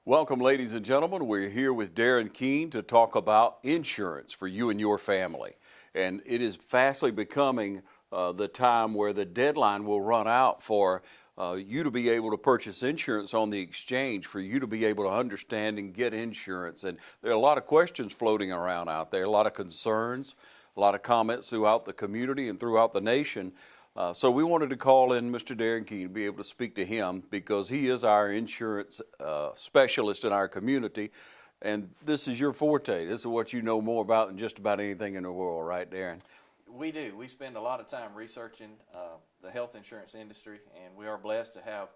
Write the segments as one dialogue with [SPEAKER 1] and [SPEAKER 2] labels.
[SPEAKER 1] Welcome, ladies and gentlemen. We're here with Darren Keene to talk about insurance for you and your family. And it is fastly becoming the time where the deadline will run out for you to be able to purchase insurance on the exchange, for you to be able to understand and get insurance. And there are a lot of questions floating around out there, a lot of concerns, a lot of comments throughout the community and throughout the nation. So we wanted to call in Mr. Darren Keene to be able to speak to him because he is our insurance specialist in our community. And this is your forte. This is what you know more about than just about anything in the world, right, Darren?
[SPEAKER 2] We do. We spend a lot of time researching the health insurance industry, and we are blessed to have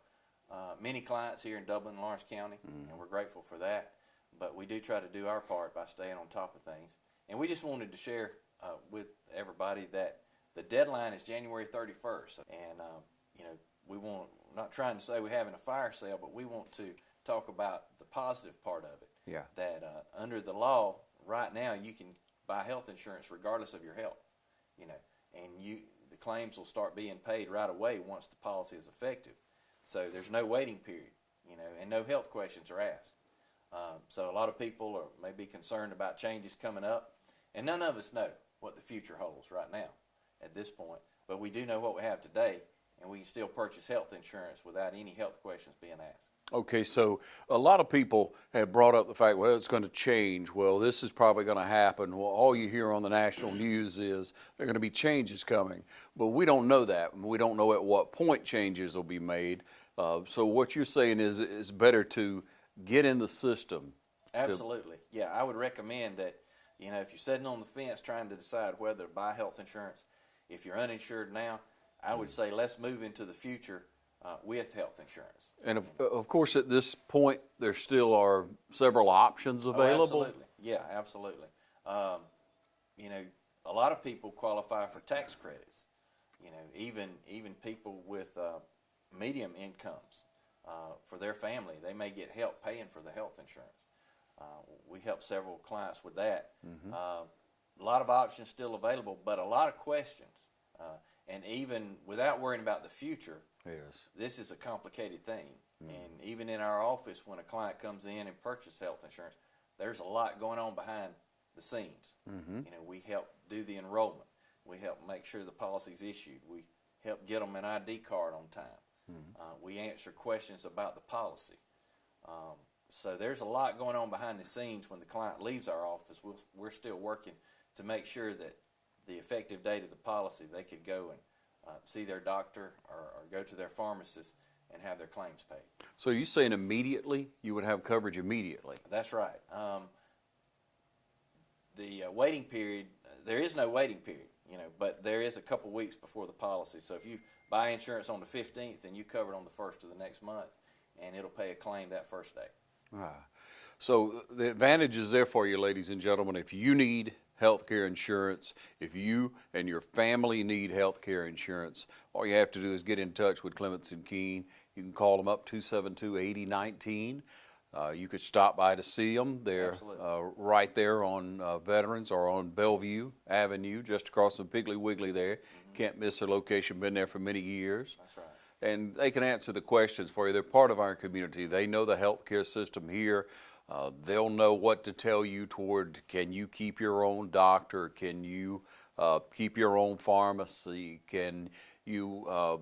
[SPEAKER 2] many clients here in Dublin and Lawrence County, and we're grateful for that. But we do try to do our part by staying on top of things. And we just wanted to share with everybody that the deadline is January 31st, and we're not trying to say we're having a fire sale, but we want to talk about the positive part of it.
[SPEAKER 1] Yeah.
[SPEAKER 2] That under the law right now, you can buy health insurance regardless of your health, and the claims will start being paid right away once the policy is effective. So there's no waiting period, and no health questions are asked. So a lot of people may be concerned about changes coming up, and none of us know what the future holds right now at this point, but we do know what we have today, and we can still purchase health insurance without any health questions being asked.
[SPEAKER 1] Okay, so a lot of people have brought up the fact, well, it's going to change. Well, this is probably going to happen. Well, all you hear on the national news is there are going to be changes coming, but we don't know that. We don't know at what point changes will be made. So what you're saying is it's better to get in the system.
[SPEAKER 2] Absolutely. Yeah, I would recommend that, if you're sitting on the fence trying to decide whether to buy health insurance, if you're uninsured now, I would say let's move into the future with health insurance.
[SPEAKER 1] And of course, at this point, there still are several options available.
[SPEAKER 2] Oh, absolutely. Yeah, absolutely. A lot of people qualify for tax credits. Even people with medium incomes for their family, they may get help paying for the health insurance. We help several clients with that. A lot of options still available, but a lot of questions. And even without worrying about the future,
[SPEAKER 1] yes,
[SPEAKER 2] this is a complicated thing. And even in our office, when a client comes in and purchases health insurance, there's a lot going on behind the scenes. We help do the enrollment. We help make sure the policy's issued. We help get them an ID card on time. We answer questions about the policy. So there's a lot going on behind the scenes. When the client leaves our office, we're still working to make sure that the effective date of the policy, they could go and see their doctor or go to their pharmacist and have their claims paid.
[SPEAKER 1] So you're saying immediately you would have coverage immediately?
[SPEAKER 2] That's right. The waiting period, there is no waiting period, but there is a couple weeks before the policy. So if you buy insurance on the 15th and you cover it on the 1st of the next month, and it'll pay a claim that first day.
[SPEAKER 1] So the advantage is there for you, ladies and gentlemen. If you need health care insurance, if you and your family need health care insurance, all you have to do is get in touch with Clements and Keene. You can call them up 272-8019. You could stop by to see them. They're right there on Veterans or on Bellevue Avenue, just across from Piggly Wiggly there. Can't miss their location, been there for many years.
[SPEAKER 2] That's right.
[SPEAKER 1] And they can answer the questions for you. They're part of our community. They know the healthcare system here. They'll know what to tell you toward, can you keep your own doctor? Can you keep your own pharmacy? Can you,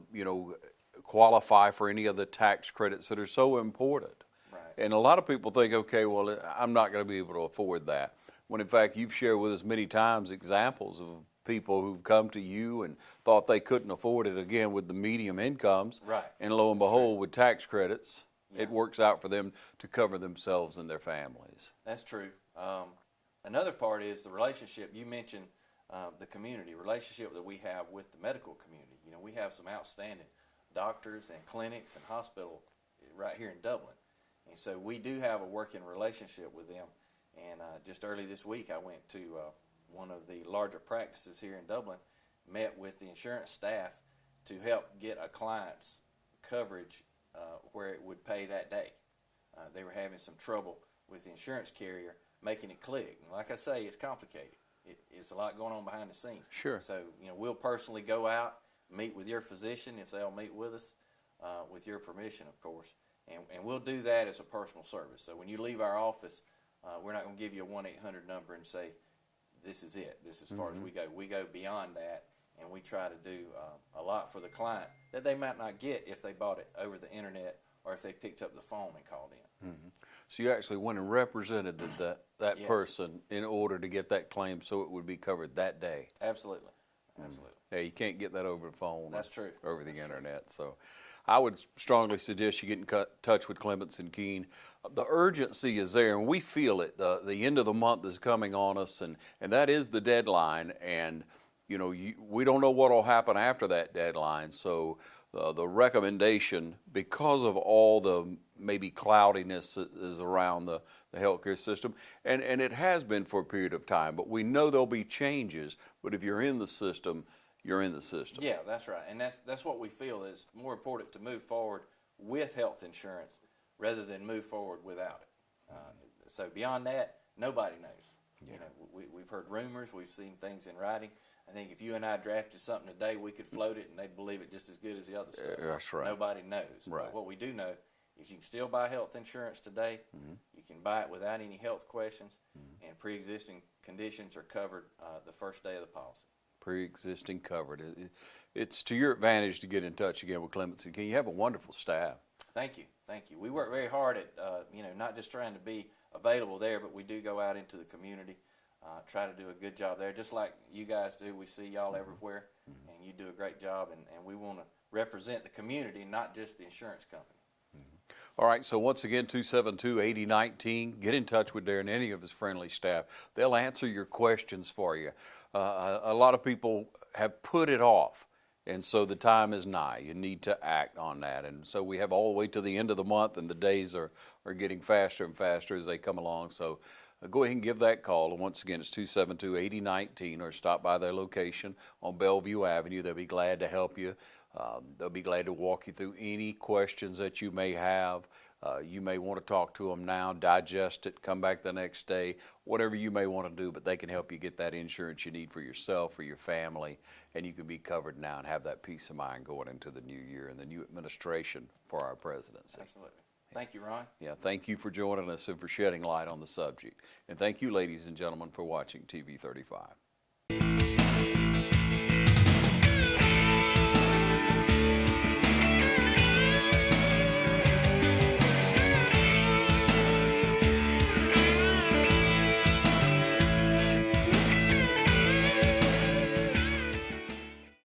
[SPEAKER 1] qualify for any of the tax credits that are so important?
[SPEAKER 2] Right.
[SPEAKER 1] And a lot of people think, okay, well, I'm not going to be able to afford that. When in fact, you've shared with us many times examples of people who've come to you and thought they couldn't afford it, again, with the medium incomes.
[SPEAKER 2] Right.
[SPEAKER 1] And lo and behold, with tax credits, it works out for them to cover themselves and their families.
[SPEAKER 2] That's true. Another part is the relationship. You mentioned the community relationship that we have with the medical community. We have some outstanding doctors and clinics and hospitals right here in Dublin. And so we do have a working relationship with them. And just early this week, I went to one of the larger practices here in Dublin, met with the insurance staff to help get a client's coverage where it would pay that day. They were having some trouble with the insurance carrier making it click. And like I say, it's complicated. It's a lot going on behind the scenes.
[SPEAKER 1] Sure.
[SPEAKER 2] So, we'll personally go out, meet with your physician if they'll meet with us, with your permission, of course, And we'll do that as a personal service. So when you leave our office, we're not going to give you a 1-800 number and say, this is it. This is as far as we go. We go beyond that, and we try to do a lot for the client that they might not get if they bought it over the internet or if they picked up the phone and called in.
[SPEAKER 1] So you actually went and represented that
[SPEAKER 2] Yes.
[SPEAKER 1] person in order to get that claim so it would be covered that day.
[SPEAKER 2] Absolutely. Absolutely.
[SPEAKER 1] Yeah, you can't get that over the phone.
[SPEAKER 2] That's true.
[SPEAKER 1] Over the internet. So I would strongly suggest you get in touch with Clements and Keene. The urgency is there, and we feel it. The end of the month is coming on us, and that is the deadline. And, you know, we don't know what will happen after that deadline. So the recommendation, because of all the maybe cloudiness that is around the healthcare system, and it has been for a period of time, but we know there'll be changes. But if you're in the system, you're in the system.
[SPEAKER 2] Yeah, that's right. And that's what we feel is more important to move forward with health insurance rather than move forward without it. So beyond that, nobody knows.
[SPEAKER 1] Yeah.
[SPEAKER 2] You know, we've heard rumors, we've seen things in writing. I think if you and I drafted something today, we could float it and they'd believe it just as good as the other stuff.
[SPEAKER 1] That's right.
[SPEAKER 2] Nobody knows.
[SPEAKER 1] Right.
[SPEAKER 2] But what we do know is you can still buy health insurance today. You can buy it without any health questions, and pre-existing conditions are covered the first day of the policy.
[SPEAKER 1] Pre-existing covered. It's to your advantage to get in touch again with Clements and Keene. You have a wonderful staff.
[SPEAKER 2] Thank you, thank you. We work very hard at, not just trying to be available there, but we do go out into the community, try to do a good job there, just like you guys do. We see y'all everywhere, and you do a great job, and we want to represent the community, not just the insurance company.
[SPEAKER 1] All right, so once again, 272-8019. Get in touch with Darren, any of his friendly staff. They'll answer your questions for you. A lot of people have put it off, and so the time is nigh. You need to act on that. And so we have all the way to the end of the month, and the days are getting faster and faster as they come along. So go ahead and give that call. And once again, it's 272-8019, or stop by their location on Bellevue Avenue. They'll be glad to help you. They'll be glad to walk you through any questions that you may have. You may want to talk to them now, digest it, come back the next day, whatever you may want to do, but they can help you get that insurance you need for yourself, for your family, and you can be covered now and have that peace of mind going into the new year and the new administration for our presidency.
[SPEAKER 2] Absolutely. Thank you, Ron.
[SPEAKER 1] Yeah, thank you for joining us and for shedding light on the subject. And thank you, ladies and gentlemen, for watching TV 35.